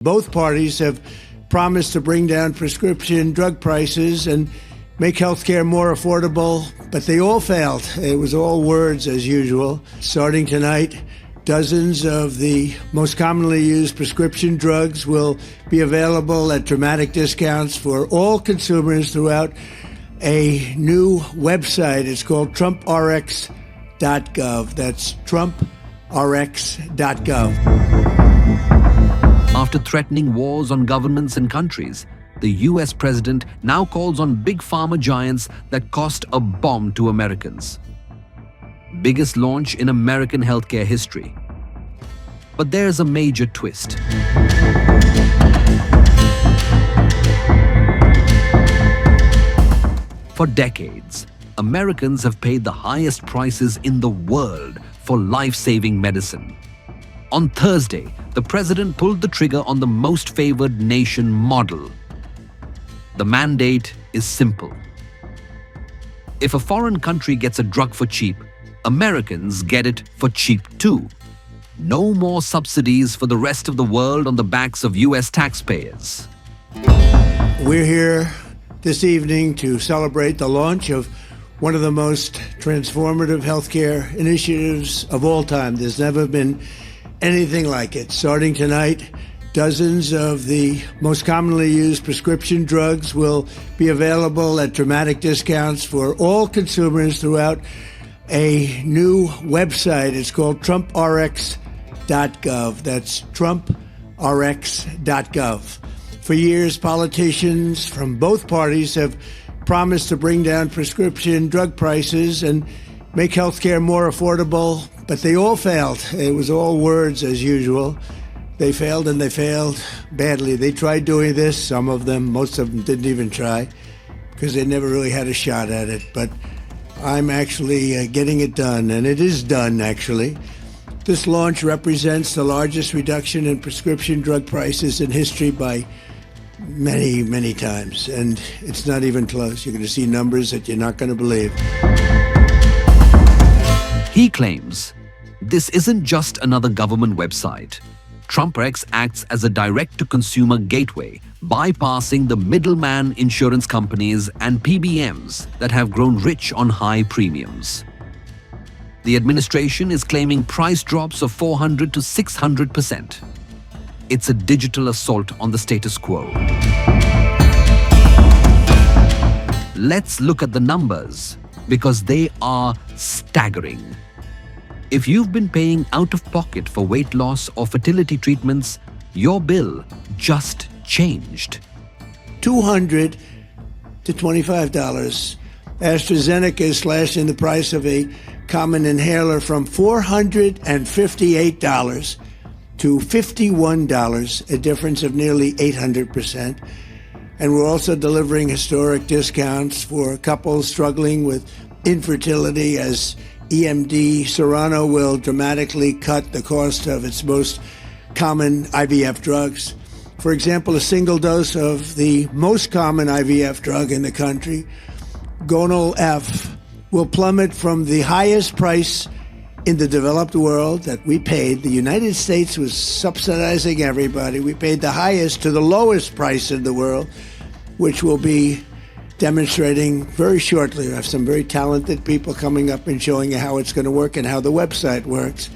Both parties have promised to bring down prescription drug prices and make healthcare more affordable, but they all failed. It was all words as usual. Starting tonight, dozens of the most commonly used prescription drugs will be available at dramatic discounts for all consumers throughout a new website. It's called TrumpRx.gov. That's TrumpRx.gov. After threatening wars on governments and countries, the US president now calls on big pharma giants that cost a bomb to Americans. Biggest launch in American healthcare history. But there's a major twist. For decades, Americans have paid the highest prices in the world for life-saving medicine. On Thursday, the president pulled the trigger on the most favored nation model. The mandate is simple. If a foreign country gets a drug for cheap, Americans get it for cheap too. No more subsidies for the rest of the world on the backs of US taxpayers. We're here this evening to celebrate the launch of one of the most transformative healthcare initiatives of all time. There's never been anything like it. Starting tonight, dozens of the most commonly used prescription drugs will be available at dramatic discounts for all consumers throughout a new website. It's called TrumpRx.gov. That's TrumpRx.gov. For years, politicians from both parties have promised to bring down prescription drug prices and make healthcare more affordable, but they all failed. It was all words as usual. They failed, and they failed badly. They tried doing this, some of them, most of them didn't even try, because they never really had a shot at it. But I'm actually getting it done, and it is done, actually. This launch represents the largest reduction in prescription drug prices in history by many, many times, and it's not even close. You're going to see numbers that you're not going to believe. He claims this isn't just another government website. TrumpRx acts as a direct-to-consumer gateway, bypassing the middleman insurance companies and PBMs that have grown rich on high premiums. The administration is claiming price drops of 400 to 600%. It's a digital assault on the status quo. Let's look at the numbers, because they are staggering. If you've been paying out of pocket for weight loss or fertility treatments, your bill just changed. $200 to $25. AstraZeneca is slashing the price of a common inhaler from $458 to $51, a difference of nearly 800%. And we're also delivering historic discounts for couples struggling with infertility, as EMD Serrano will dramatically cut the cost of its most common IVF drugs. For example, a single dose of the most common IVF drug in the country, Gonal F, will plummet from the highest price in the developed world that we paid. The United States was subsidizing everybody. We paid the highest to the lowest price in the world, which will be demonstrating very shortly. We have some very talented people coming up and showing you how it's going to work and how the website works.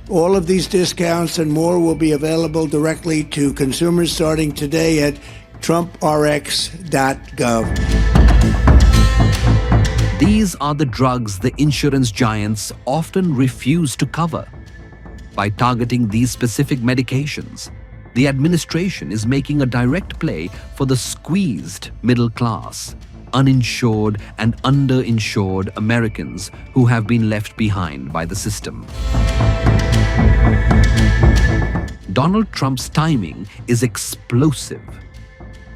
All of these discounts and more will be available directly to consumers starting today at TrumpRx.gov. These are the drugs the insurance giants often refuse to cover. By targeting these specific medications, the administration is making a direct play for the squeezed middle class, uninsured and underinsured Americans who have been left behind by the system. Donald Trump's timing is explosive.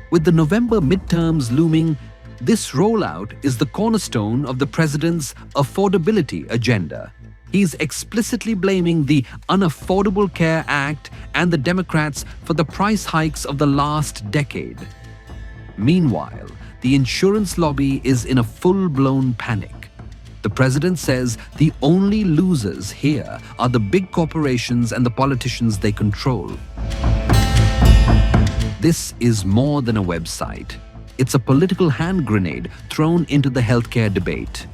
With the November midterms looming, this rollout is the cornerstone of the president's affordability agenda. He's explicitly blaming the Unaffordable Care Act and the Democrats for the price hikes of the last decade. Meanwhile, the insurance lobby is in a full-blown panic. The president says the only losers here are the big corporations and the politicians they control. This is more than a website. It's a political hand grenade thrown into the healthcare debate.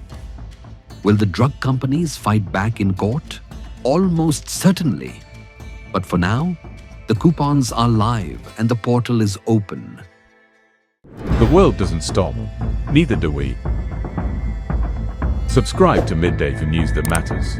Will the drug companies fight back in court? Almost certainly. But for now, the coupons are live and the portal is open. The world doesn't stop. Neither do we. Subscribe to Midday for news that matters.